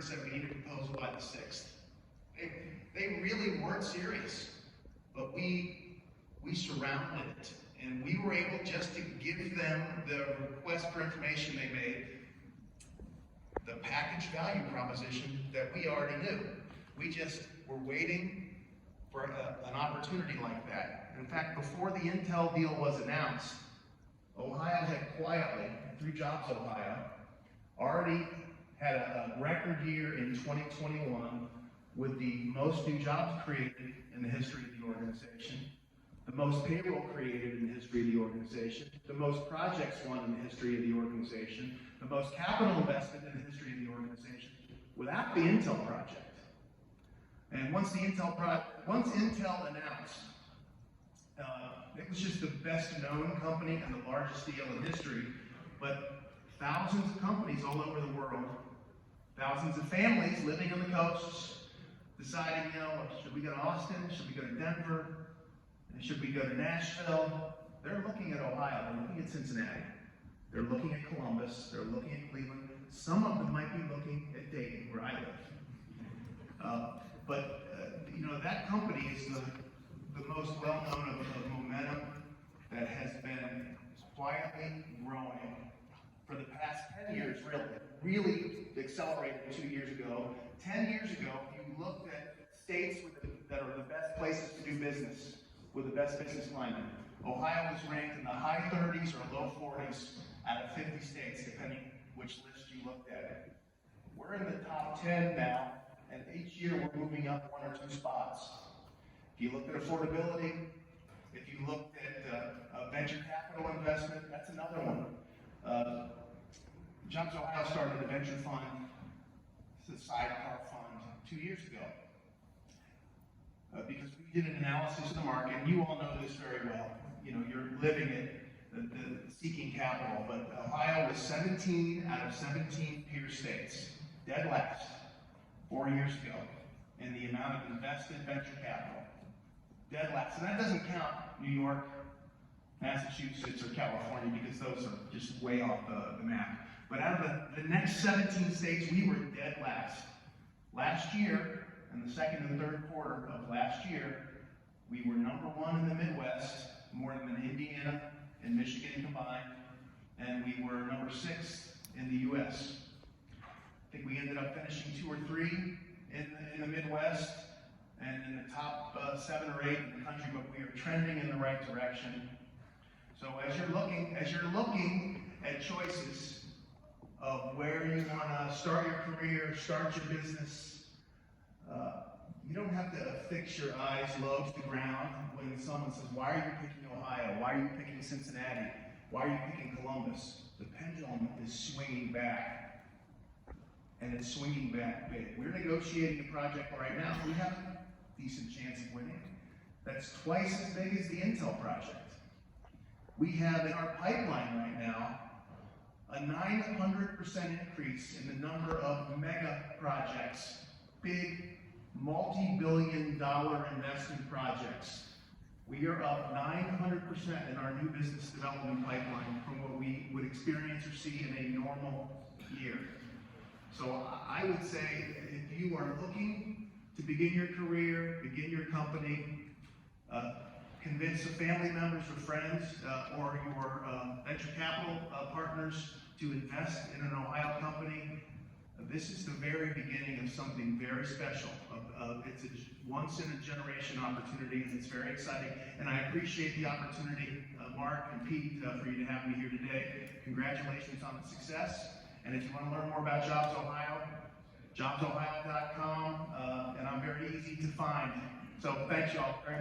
and said we need a proposal by the 6th. They really weren't serious, but we surrounded it, and we were able just to give them the request for information they made, the package value proposition that we already knew. We just were waiting for an opportunity like that. In fact, before the Intel deal was announced, Ohio had quietly, through Jobs Ohio, already had a record year in 2021 with the most new jobs created in the history of the organization, the most payroll created in the history of the organization, the most projects won in the history of the organization, the most capital investment in the history of the organization, without the Intel project. And once Intel announced, it was just the best known company and the largest deal in history, but thousands of companies all over the world, thousands of families living on the coasts, deciding, should we go to Austin? Should we go to Denver? Should we go to Nashville? They're looking at Ohio, they're looking at Cincinnati, they're looking at Columbus, they're looking at Cleveland. Some of them might be looking at Dayton, where I live. That company is the most well-known of momentum that has been quietly growing for the past 10 years, really accelerated 2 years ago. 10 years ago, if you looked at states that are the best places to do business, with the best business climate, Ohio was ranked in the high 30s or low 40s out of 50 states, depending which list you looked at. We're in the top 10 now, and each year we're moving up 1 or 2 spots. If you looked at affordability, if you looked at venture capital investment, that's another one. Jobs Ohio started a venture fund, it's a sidecar fund, 2 years ago. Because we did an analysis of the market, and you all know this very well. You're living it, the seeking capital, but Ohio was 17 out of 17 peer states, dead last, 4 years ago, in the amount of invested venture capital. Dead last. And that doesn't count New York, Massachusetts, or California, because those are just way off the map. But out of the next 17 states, we were dead last. Last year, in the second and third quarter of last year, we were number 1 in the Midwest, more than Indiana and Michigan combined, and we were number 6 in the U.S. I think we ended up finishing 2 or 3 in the Midwest, and in the top 7 or 8 in the country, but we are trending in the right direction. So as you're looking at choices of where you want to start your career, start your business, you don't have to fix your eyes low to the ground when someone says, why are you picking Ohio? Why are you picking Cincinnati? Why are you picking Columbus? The pendulum is swinging back, and it's swinging back big. We're negotiating a project right now. We have a decent chance of winning. That's twice as big as the Intel project. We have in our pipeline right now a 900% increase in the number of mega projects, big multi-billion-dollar investment projects. We are up 900% in our new business development pipeline from what we would experience or see in a normal year. So I would say if you are looking to begin your career, begin your company, convince some family members or friends or your venture capital partners to invest in an Ohio company, this is the very beginning of something very special. It's a once-in-a-generation opportunity, and it's very exciting. And I appreciate the opportunity, Mark and Pete, for you to have me here today. Congratulations on the success. And if you want to learn more about Jobs Ohio, jobsohio.com, and I'm very easy to find. So thanks, y'all, very much.